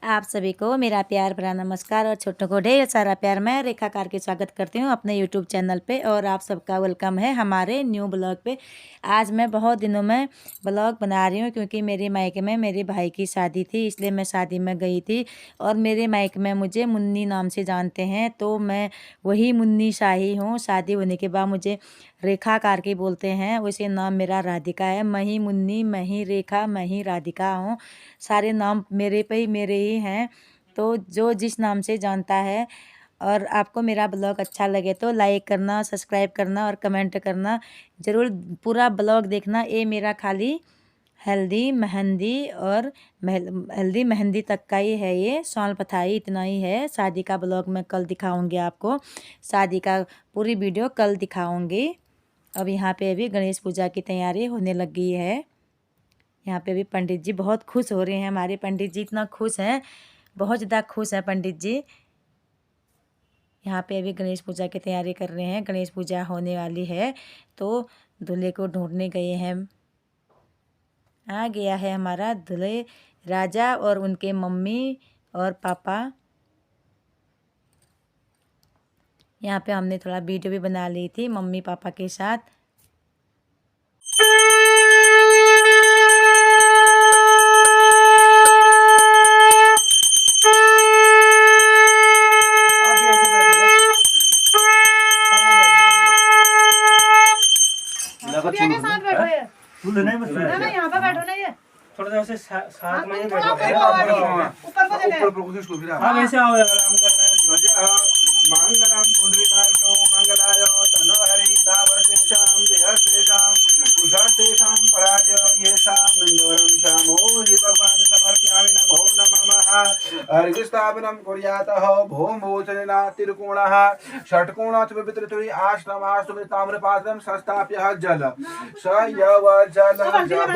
आप सभी को मेरा प्यार भरा नमस्कार और छोटों को ढेर सारा प्यार। मैं रेखा कार के स्वागत करती हूँ अपने यूट्यूब चैनल पे और आप सबका वेलकम है हमारे न्यू ब्लॉग पे। आज मैं बहुत दिनों में ब्लॉग बना रही हूँ क्योंकि मेरे मायके में मेरे भाई की शादी थी, इसलिए मैं शादी में गई थी और मेरे मायके में मुझे मुन्नी नाम से जानते हैं, तो मैं वही मुन्नी शाही हूँ। शादी होने के बाद मुझे रेखा कार के बोलते हैं, वैसे नाम मेरा राधिका है। मैं ही मुन्नी, मैं ही रेखा, मैं ही राधिका हूँ। सारे नाम मेरे पे ही मेरे ही हैं, तो जो जिस नाम से जानता है। और आपको मेरा ब्लॉग अच्छा लगे तो लाइक करना, सब्सक्राइब करना और कमेंट करना ज़रूर। पूरा ब्लॉग देखना। ये मेरा खाली हल्दी मेहंदी और हल्दी मेहंदी तक का ही है, ये सौल पथाई इतना ही है। शादी का ब्लॉग मैं कल दिखाऊंगी आपको, शादी का पूरी वीडियो कल दिखाऊंगी। अब यहाँ पे अभी गणेश पूजा की तैयारी होने लग गई है। यहाँ पे भी पंडित जी बहुत खुश हो रहे हैं। हमारे पंडित जी इतना खुश हैं, बहुत ज़्यादा खुश हैं पंडित जी। यहाँ पे अभी गणेश पूजा की तैयारी कर रहे हैं। गणेश पूजा होने वाली है तो दूल्हे को ढूंढने गए हैं। आ गया है हमारा दूल्हे राजा और उनके मम्मी और पापा। यहाँ पे हमने थोड़ा वीडियो भी बना ली थी मम्मी पापा के साथ। यहाँ पर बैठो ना, ये थोड़ा सा साथ में ऊपर को देखो। हाँ वैसे आओ आराम करना है। मंगलम पुंडरीकाक्षो मंगलाय तनो हरि लाभस्तेषां जयस्तेषां कुशस्तेषां पराजय येषां इंदोरं श्यामो हि भगवान् समर्पयामि नमो नमः। अर्घ्यस्थापनं कुर्यातः भौमभूषणेन त्रिकोणः षट्कोणः पवित्रतुरि आश्रमास्तु ताम्रपात्रं संस्थाप्य जल स यव जल जप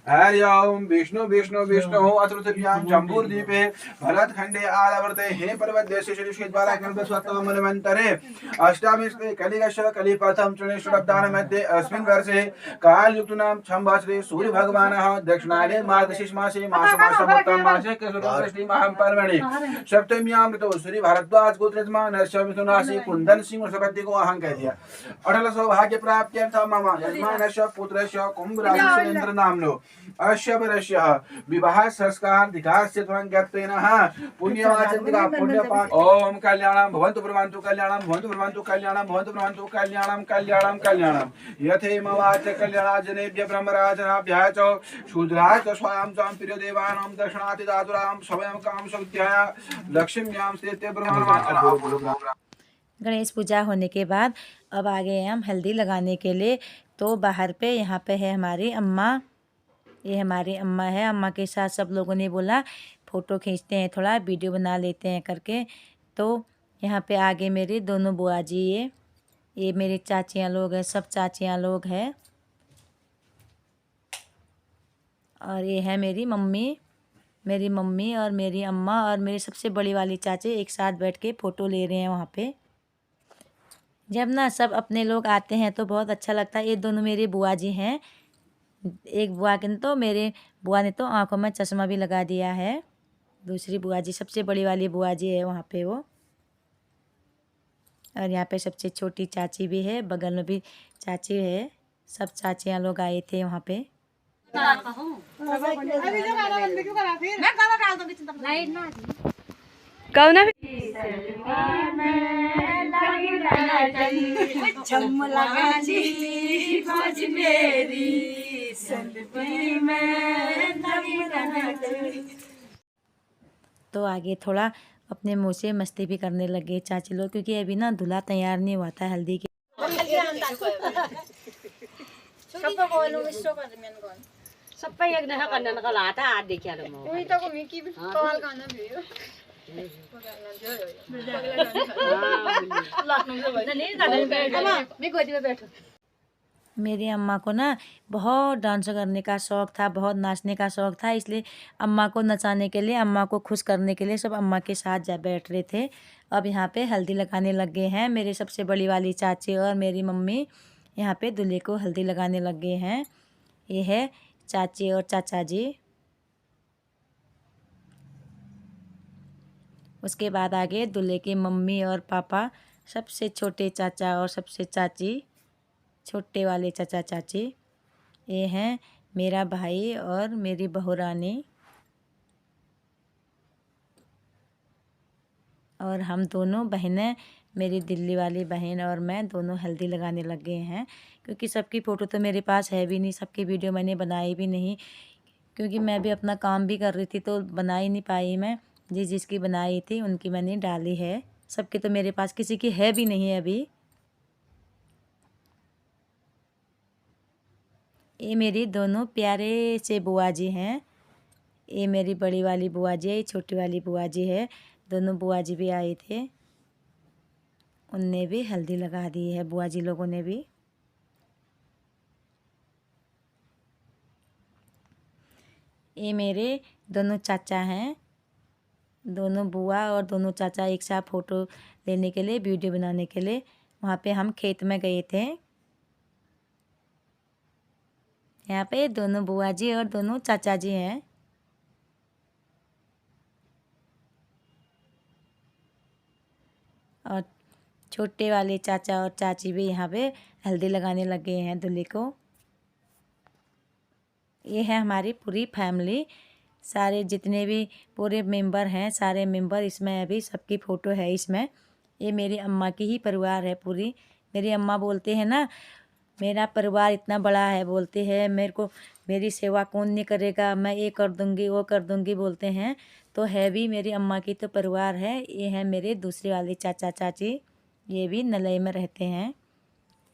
हरि ओम विष्णु विष्णु विष्णु अतुलभ्यां जम्बूर्दीपे भरतखंडे आलवर्ते हे पर्वतदेशे श्रीश्वेतबाला कल्पस्वत्तमन्वन्तरे अष्टादशे कलियुगस्य कलिप्रथम चतुर्दशाब्दानां मध्ये अस्मिन् वर्षे कालयुक्तनां संवत्सरे सूर्य भगवानः दक्षिणायने मार्गशीर्ष मासे मासमासमुत्तम मासे कृष्णमाहं पर्वणि सप्तम्यां ऋतौ श्री भारद्वाज गोत्रजमा नरस्य मिथुनासि कुंदन सिंह सपत्ति को अहं कह दिया। अटल सौभाग्य प्राप्त्यर्थं मम यजमानस्य पुत्रस्य कुंभराज सुरेंद्र नामनो अश्यवरस्य विवाह संस्कार अधिकारस्य त्वंगत्वेन पुण्यवाचन्तिका पुण्यपाठ ओम कल्याणं भवन्तु प्रभवन्तु कल्याणं भवन्तु प्रभवन्तु कल्याणं भवन्तु प्रभवन्तु कल्याणं कल्याणं कल्याणं यथेमवाच कल्याणाजनेभ्य ब्रह्मराजनाभ्यः च शूद्राय च स्वयं च प्रियदेवानां दक्षिणाति दातुरां स्वयं काम सौत्याय लक्ष्म्यां स्थित्य ब्रह्मवाचन। गणेश पूजा होने के बाद अब आ गए हम हल्दी लगाने के लिए। तो बाहर पे यहाँ पे है हमारी अम्मा, ये हमारी अम्मा है। अम्मा के साथ सब लोगों ने बोला फ़ोटो खींचते हैं, थोड़ा वीडियो बना लेते हैं करके। तो यहाँ पे आगे मेरे दोनों बुआ जी, ये मेरी चाचियाँ लोग हैं, सब चाचियाँ लोग हैं। और ये है मेरी मम्मी और मेरी अम्मा और मेरी सबसे बड़ी वाली चाची एक साथ बैठ के फ़ोटो ले रहे हैं वहाँ पे। जब ना सब अपने लोग आते हैं तो बहुत अच्छा लगता है। ये दोनों मेरी बुआ जी हैं। एक बुआ के तो मेरे बुआ ने तो आंखों में चश्मा भी लगा दिया है। दूसरी बुआ जी, सबसे बड़ी वाली बुआ जी है वहाँ पे वो। और यहाँ पे सबसे छोटी चाची भी है, बगल में भी चाची है। सब चाचियाँ लोग आए थे वहाँ पे। तो आगे थोड़ा अपने मुँह से मस्ती भी करने लगे चाची लोग, क्योंकि अभी ना दूल्हा तैयार नहीं हुआ था हल्दी के। सबै एक नखा करना नखा लाता आज देखिया लो मो उही त को मिकी भी कॉल करना भेयो नहीं मैं गोदी में बैठो। मेरी अम्मा को ना बहुत डांस करने का शौक़ था, बहुत नाचने का शौक़ था, इसलिए अम्मा को नचाने के लिए, अम्मा को खुश करने के लिए सब अम्मा के साथ जा बैठ रहे थे। अब यहाँ पे हल्दी लगाने लग गए हैं मेरे सबसे बड़ी वाली चाची और मेरी मम्मी। यहाँ पे दूल्हे को हल्दी लगाने लग गए हैं। ये है चाची और चाचा जी। उसके बाद आगे दूल्हे की मम्मी और पापा, सबसे छोटे चाचा और सबसे चाची, छोटे वाले चाचा चाची। ये हैं मेरा भाई और मेरी बहू रानी, और हम दोनों बहनें, मेरी दिल्ली वाली बहन और मैं दोनों हल्दी लगाने लग गए हैं। क्योंकि सबकी फ़ोटो तो मेरे पास है भी नहीं, सबकी वीडियो मैंने बनाई भी नहीं, क्योंकि मैं भी अपना काम भी कर रही थी तो बना ही नहीं पाई मैं। जिसकी बनाई थी उनकी मैंने डाली है, सबकी तो मेरे पास किसी की है भी नहीं अभी। ये मेरी दोनों प्यारे से बुआ जी हैं। ये मेरी बड़ी वाली बुआ जी है, ये छोटी वाली बुआ जी है। दोनों बुआ जी भी आए थे, उनने भी हल्दी लगा दी है, बुआ जी लोगों ने भी। ये मेरे दोनों चाचा हैं, दोनों बुआ और दोनों चाचा एक साथ फ़ोटो लेने के लिए, वीडियो बनाने के लिए वहाँ पे हम खेत में गए थे। यहाँ पे दोनों बुआ जी और दोनों चाचा जी हैं। और छोटे वाले चाचा और चाची भी यहाँ पे हल्दी लगाने लगे हैं दूल्हे को। ये है हमारी पूरी फैमिली, सारे जितने भी पूरे मेंबर हैं, सारे मेंबर इसमें अभी सबकी फ़ोटो है इसमें। ये मेरी अम्मा की ही परिवार है पूरी। मेरी अम्मा बोलते हैं ना, मेरा परिवार इतना बड़ा है, बोलते हैं मेरे को मेरी सेवा कौन नहीं करेगा, मैं ये कर दूँगी वो कर दूँगी बोलते हैं। तो है भी मेरी अम्मा की तो परिवार है। ये है मेरे दूसरे वाले चाचा चाची, ये भी नलई में रहते हैं।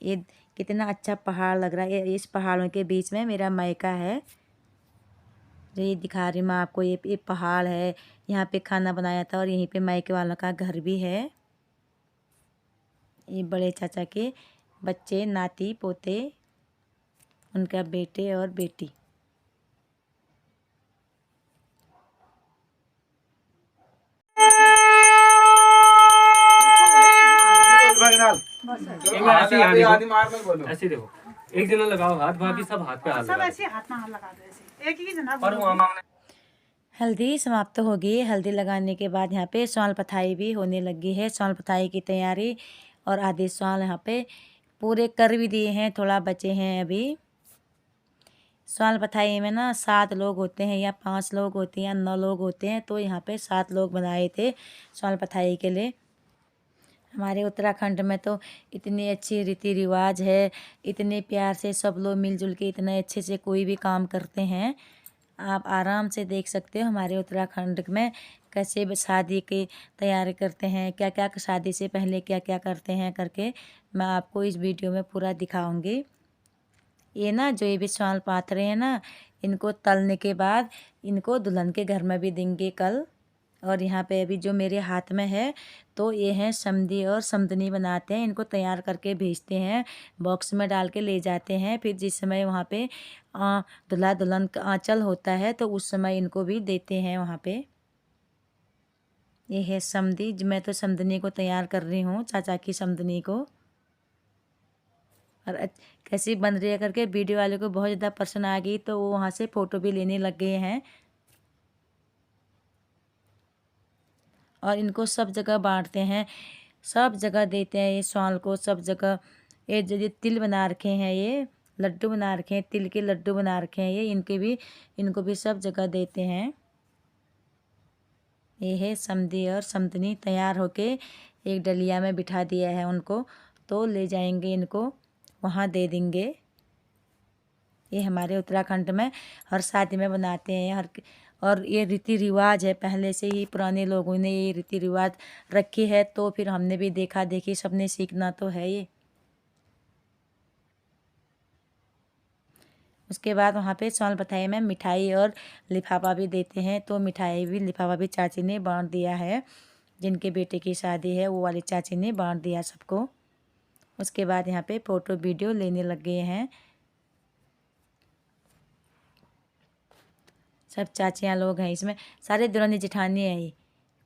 ये कितना अच्छा पहाड़ लग रहा है, इस पहाड़ों के बीच में मेरा मायका है। जो ये दिखा रही मैं आपको, ये पहाड़ है, यहाँ पे खाना बनाया था और यहीं पे मायके वालों का घर भी है। ये बड़े चाचा के बच्चे, नाती पोते, उनका बेटे और बेटी। आदि मार मत बोलो। ऐसे देखो, एक जना लगाओ हाथ, बाकी सब हाथ पे हाथ सब लगा ऐसे हाथ में हाथ लगा दो, ऐसे एक ही जना और बोलो। वो मामने हल्दी समाप्त हो गई। हल्दी लगाने के बाद यहाँ पे सौंल पथाई भी होने लगी है, सौंल पथाई की तैयारी। और आधे सौंल यहाँ पे पूरे कर भी दिए हैं, थोड़ा बचे हैं अभी। सौंल पथाई में ना 7 लोग होते हैं या 5 लोग होते हैं या 9 लोग होते हैं, तो यहाँ पे 7 लोग बनाए थे सौंल पथाई के लिए। हमारे उत्तराखंड में तो इतनी अच्छी रीति रिवाज है, इतने प्यार से सब लोग मिलजुल के इतने अच्छे से कोई भी काम करते हैं। आप आराम से देख सकते हो हमारे उत्तराखंड में कैसे शादी की तैयारी करते हैं, क्या क्या शादी से पहले क्या क्या करते हैं करके मैं आपको इस वीडियो में पूरा दिखाऊंगी। ये ना जो ये भी सौंल पाथ रहे हैं ना, इनको तलने के बाद इनको दुल्हन के घर में भी देंगे कल। और यहाँ पे अभी जो मेरे हाथ में है, तो ये हैं समधी और समधनी बनाते हैं, इनको तैयार करके भेजते हैं, बॉक्स में डाल के ले जाते हैं। फिर जिस समय वहाँ पे दूल्हा दुल्हन का आंचल होता है तो उस समय इनको भी देते हैं वहाँ पे। ये है समधी, मैं तो समधनी को तैयार कर रही हूँ, चाचा की समधनी को। और कैसी बन रही है करके वीडियो वाले को बहुत ज़्यादा पसंद आ गई, तो वो वहाँ से फ़ोटो भी लेने लग गए हैं। और इनको सब जगह बांटते हैं, सब जगह देते हैं ये सौंल को, सब जगह। ये जो ये तिल बना रखे हैं, ये लड्डू बना रखे हैं, तिल के लड्डू बना रखे हैं, ये इनको भी सब जगह देते हैं। ये है समधी और समधनी तैयार होके एक डलिया में बिठा दिया है उनको, तो ले जाएंगे इनको, वहाँ दे देंगे। ये हमारे उत्तराखंड में हर शादी में बनाते हैं, और ये रीति रिवाज है, पहले से ही पुराने लोगों ने ये रीति रिवाज रखी है, तो फिर हमने भी देखा देखी सबने सीखना तो है ये। उसके बाद वहाँ पे सौंल पथाई में मिठाई और लिफाफा भी देते हैं, तो मिठाई भी लिफाफा भी चाची ने बांट दिया है। जिनके बेटे की शादी है वो वाली चाची ने बांट दिया सबको। उसके बाद यहाँ पे फ़ोटो वीडियो लेने लग गए हैं सब चाचियाँ लोग हैं इसमें, सारे दुल्हन जेठानी है ये,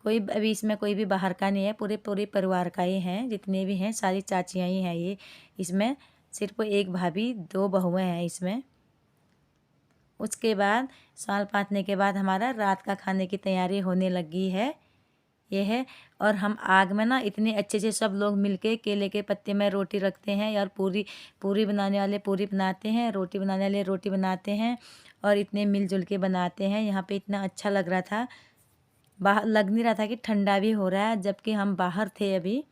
कोई अभी इसमें कोई भी बाहर का नहीं है, पूरे परिवार का ही हैं, जितने भी हैं सारी चाचियाँ ही हैं ये इसमें। सिर्फ एक भाभी 2 बहुएँ हैं इसमें। उसके बाद सौंल पाथने के बाद हमारा रात का खाने की तैयारी होने लगी है। ये है। और हम आग में ना इतने अच्छे से सब लोग मिलके केले के पत्ते में रोटी रखते हैं, और पूरी बनाने वाले पूरी बनाते हैं, रोटी बनाने वाले रोटी बनाते हैं, और इतने मिलजुल के बनाते हैं। यहाँ पे इतना अच्छा लग रहा था, बाहर लग नहीं रहा था कि ठंडा भी हो रहा है, जबकि हम बाहर थे अभी,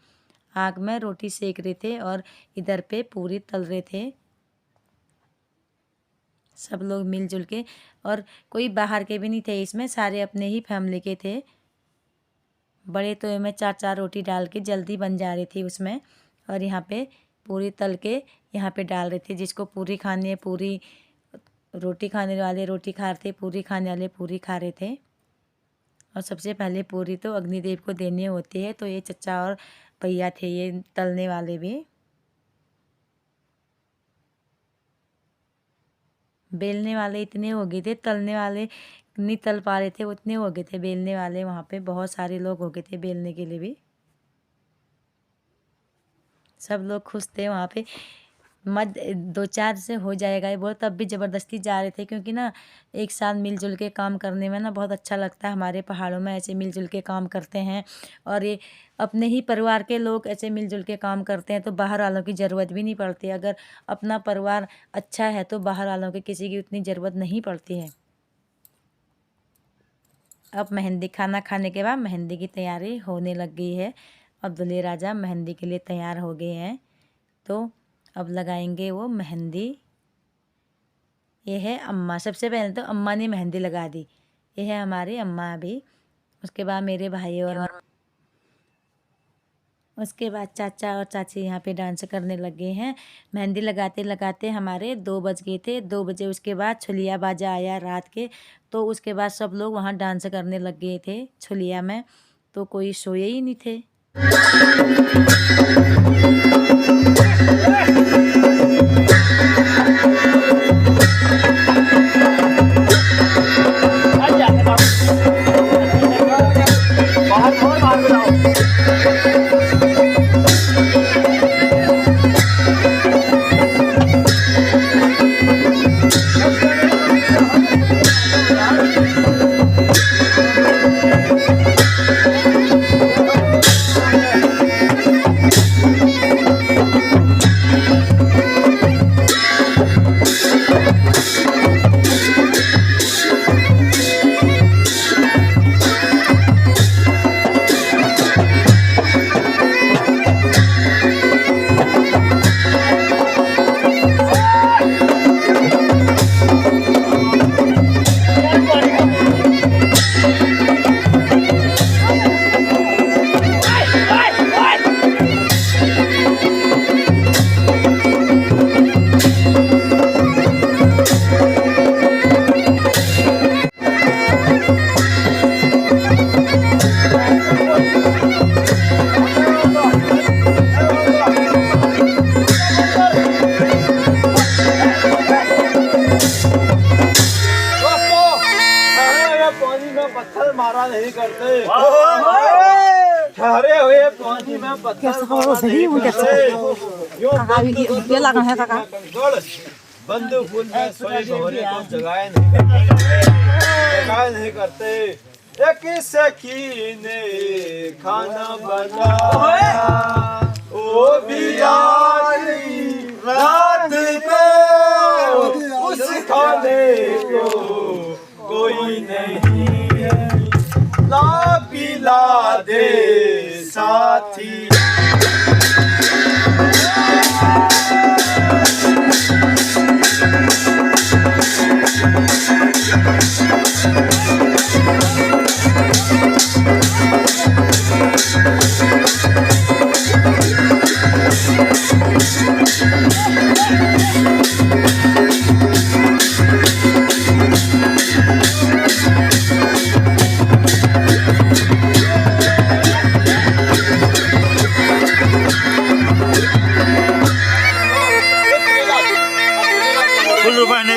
आग में रोटी सेक रहे थे और इधर पे पूरी तल रहे थे सब लोग मिलजुल के। और कोई बाहर के भी नहीं थे इसमें, सारे अपने ही फैमिली के थे। बड़े तवे में 4-4 रोटी डाल के जल्दी बन जा रही थी उसमें, और यहाँ पे पूरी तल के यहाँ पे डाल रहे थे। जिसको पूरी खानी है पूरी, रोटी खाने वाले रोटी खा रहे थे, पूरी खाने वाले पूरी खा रहे थे। और सबसे पहले पूरी तो अग्निदेव को देनी होती है, तो ये चचा और भैया थे ये तलने वाले भी। बेलने वाले इतने हो गए थे, तलने वाले नहीं तल पा रहे थे, वो इतने हो गए थे बेलने वाले। वहाँ पे बहुत सारे लोग हो गए थे बेलने के लिए भी, सब लोग खुश थे वहाँ पे। मत 2-4 से हो जाएगा ये बोल, तब भी ज़बरदस्ती जा रहे थे, क्योंकि ना एक साथ मिलजुल के काम करने में ना बहुत अच्छा लगता है। हमारे पहाड़ों में ऐसे मिलजुल के काम करते हैं, और ये अपने ही परिवार के लोग ऐसे मिलजुल के काम करते हैं, तो बाहर वालों की ज़रूरत भी नहीं पड़ती। अगर अपना परिवार अच्छा है तो बाहर वालों की किसी की उतनी ज़रूरत नहीं पड़ती है। अब मेहंदी, खाना खाने के बाद मेहंदी की तैयारी होने लग गई है। अब दूल्हे राजा मेहंदी के लिए तैयार हो गए हैं, तो अब लगाएंगे वो मेहंदी। ये है अम्मा, सबसे पहले तो अम्मा ने मेहंदी लगा दी। ये है हमारी अम्मा अभी, उसके बाद मेरे भाई, और उसके बाद चाचा और चाची यहाँ पे डांस करने लगे हैं। मेहंदी लगाते लगाते हमारे 2 बज गए थे। 2 बजे उसके बाद छुलिया बाजा आया रात के, तो उसके बाद सब लोग वहाँ डांस करने लग गए थे छुलिया में, तो कोई सोए ही नहीं थे। मारा नहीं करते, ठहरे हुए पानी में पत्थर बंद फूल में सोए भंवरे को जगाए नहीं करते। एक सखी ने खाना बनाया, वो भी रात को उस खाने को कोई नहीं ला पिला दे साथी। Belum ada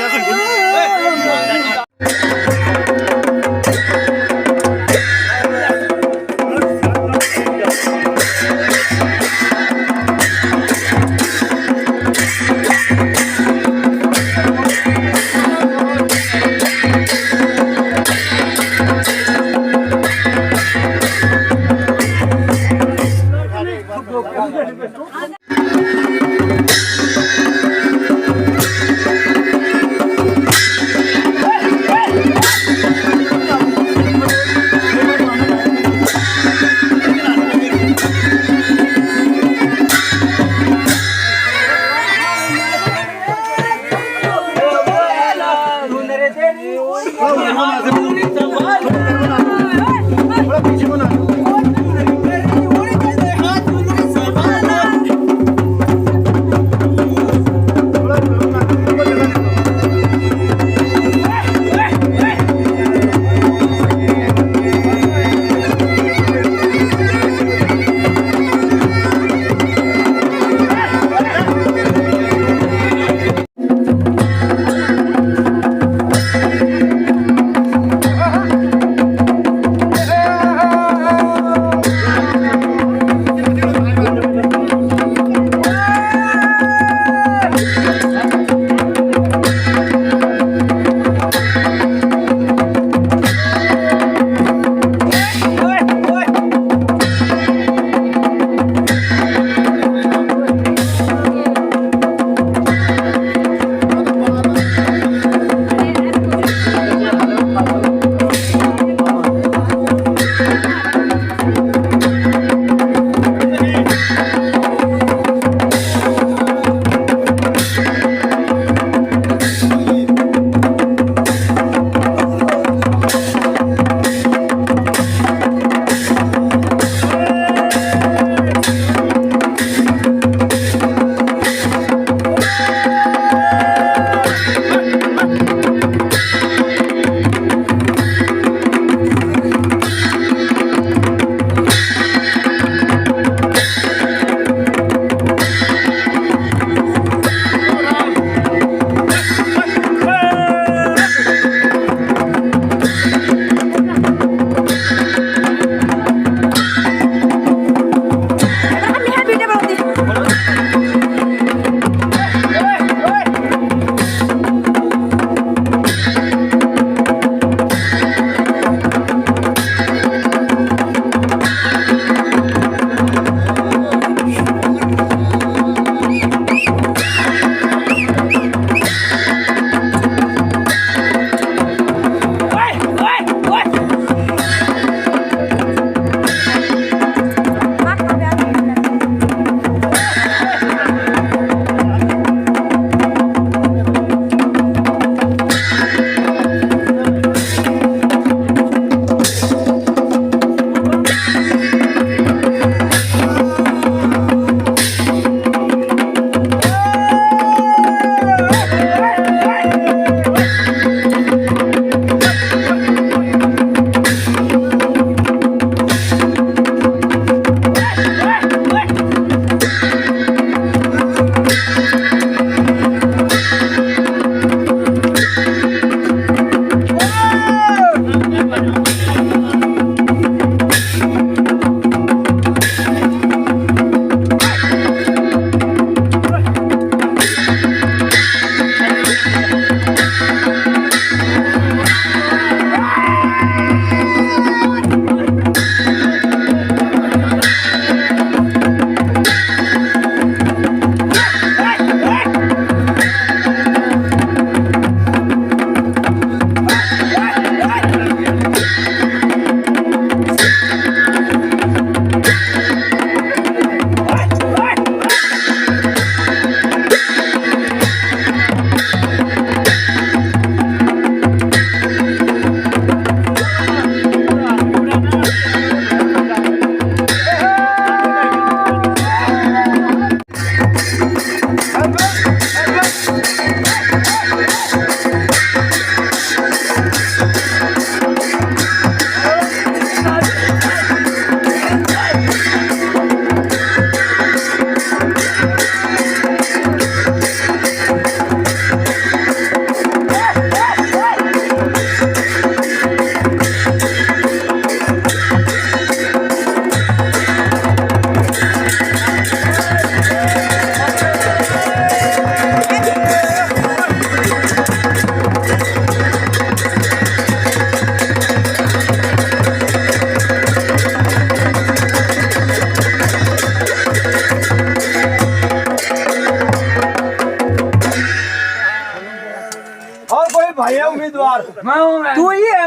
और कोई भाई है उम्मीदवार? मैं हूँ मैं। तू ही है